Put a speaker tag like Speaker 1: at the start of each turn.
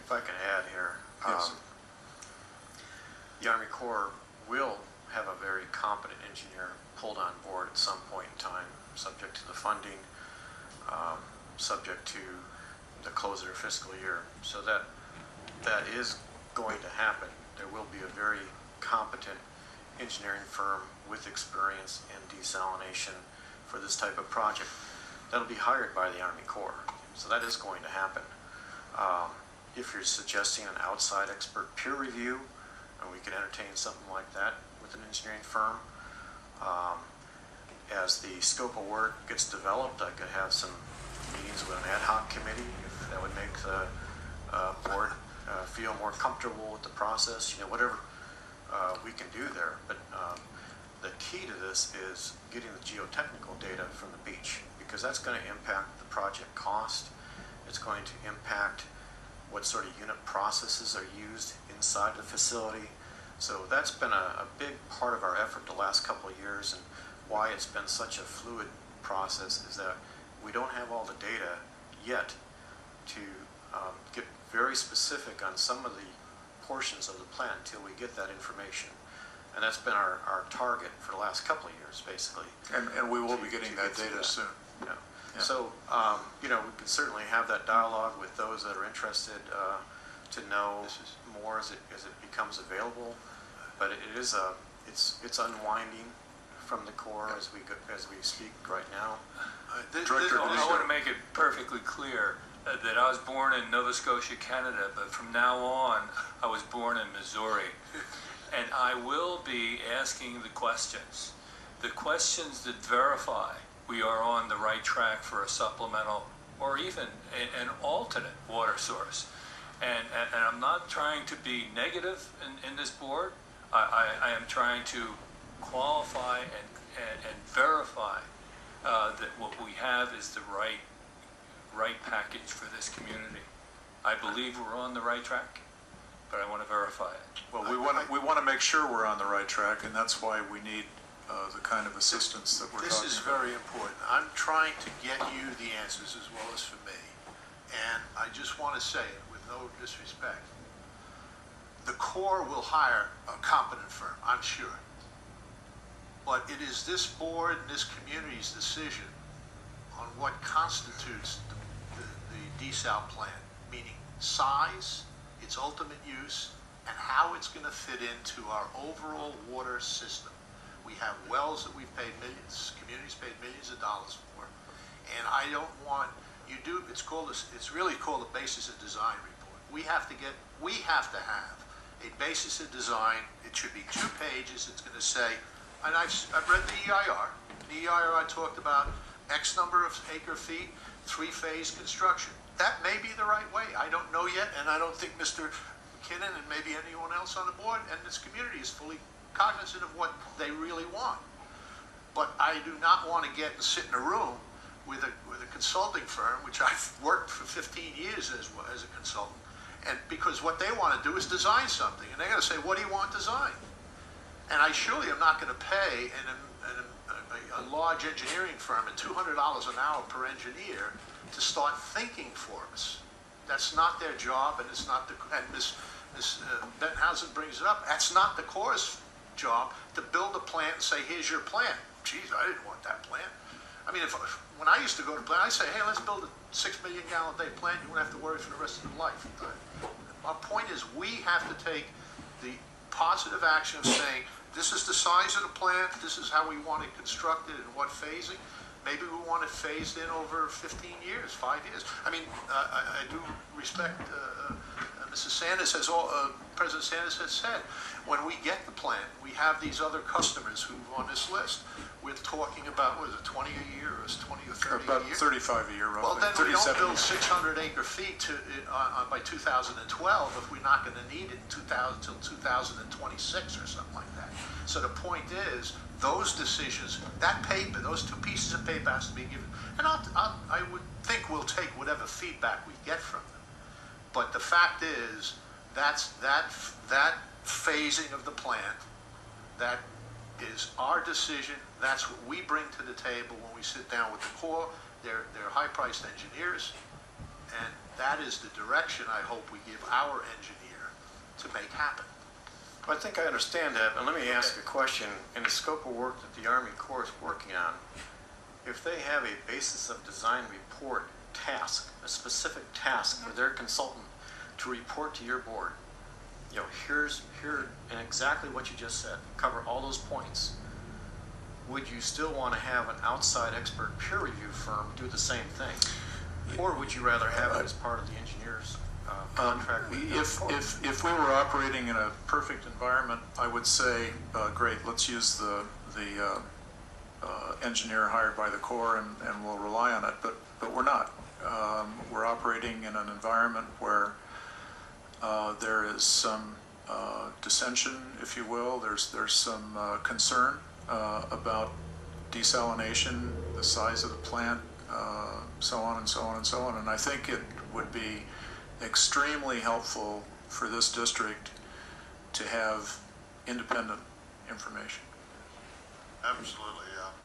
Speaker 1: If I can add here,
Speaker 2: Yes.
Speaker 1: The Army Corps will have a very competent engineer pulled on board at some point in time, subject to the funding, subject to the close of their fiscal year. So that is going to happen. There will be a very competent engineering firm with experience in desalination for this type of project that'll be hired by the Army Corps. So that is going to happen. If you're suggesting an outside expert peer review, and we can entertain something like that with an engineering firm, as the scope of work gets developed, I could have some meetings with an ad hoc committee if that would make the board feel more comfortable with the process, whatever we can do there. But the key to this is getting the geotechnical data from the beach, because that's going to impact the project cost. It's going to impact what sort of unit processes are used inside the facility. So that's been a big part of our effort the last couple of years, and why it's been such a fluid process is that we don't have all the data yet to get very specific on some of the portions of the plant until we get that information. And that's been our target for the last couple of years, basically.
Speaker 2: And we will be getting that data soon.
Speaker 1: Yeah. Yeah. So, we can certainly have that dialogue with those that are interested to know more as it becomes available. But it's unwinding from the Corps as we speak right now.
Speaker 3: I want to make it perfectly clear that I was born in Nova Scotia, Canada, but from now on, I was born in Missouri. And I will be asking the questions that verify we are on the right track for a supplemental or even an alternate water source. And I'm not trying to be negative in this board. I am trying to qualify and verify that what we have is the right package for this community. I believe we're on the right track, but I want to verify it.
Speaker 2: Well, we want to make sure we're on the right track, and that's why we need the kind of assistance that we're talking about.
Speaker 4: This is very important. I'm trying to get you the answers as well as for me. And I just want to say it with no disrespect. The Corps will hire a competent firm, I'm sure. But it is this board and this community's decision on what constitutes the desal plant, meaning size, its ultimate use, and how it's going to fit into our overall water system. We have wells that we've paid millions, communities paid millions of dollars for, and I don't want it's really called a basis of design report. We have to have a basis of design. It should be 2 pages. It's going to say, and I've read the EIR. In the EIR I talked about X number of acre feet, 3-phase construction. That may be the right way. I don't know yet, and I don't think Mr. McKinnon and maybe anyone else on the board and this community is fully cognizant of what they really want. But I do not want to sit in a room with a consulting firm, which I've worked for 15 years as a consultant, and because what they want to do is design something, and they're going to say, what do you want designed? And I surely am not going to pay a large engineering firm at $200 an hour per engineer to start thinking for us. That's not their job, and it's not and Ms. Benhausen brings it up. That's not the Corps' job to build a plant and say, here's your plant. Geez, I didn't want that plant. I mean, when I used to go to plant, I'd say, hey, let's build a 6 million gallon a day plant. You won't have to worry for the rest of your life. My point is, we have to take the positive action of saying, this is the size of the plant, this is how we want it constructed and what phasing. Maybe we want it phased in over 15 years, 5 years. I mean, I do respect Mrs. Sanders President Sanders has said, when we get the plant, we have these other customers who are on this list. We're talking about, what is it, 20 a year, or is it 20 or 30
Speaker 2: about
Speaker 4: a year?
Speaker 2: 35 a year, roughly.
Speaker 4: Well, then we don't build 600 acre feet by 2012 if we're not going to need it until 2026 or something like that. So the point is, those decisions, that paper, those 2 pieces of paper has to be given. And I would think we'll take whatever feedback we get from them. But the fact is, that phasing of the plant, that is our decision. That's what we bring to the table when we sit down with the Corps. They're high-priced engineers, and that is the direction I hope we give our engineer to make happen.
Speaker 1: I think I understand that, but let me ask a question. In the scope of work that the Army Corps is working on, if they have a basis of design report task, a specific task for their consultant to report to your board, you know, here and exactly what you just said, cover all those points, would you still want to have an outside expert peer review firm do the same thing? Or would you rather have it as part of the engineer's contract?
Speaker 2: If we were operating in a perfect environment, I would say, great, let's use the engineer hired by the Corps and we'll rely on it, but we're not. We're operating in an environment where there is some dissension, if you will. There's some concern about desalination, the size of the plant, so on and so on and so on. And I think it would be extremely helpful for this district to have independent information.
Speaker 4: Absolutely.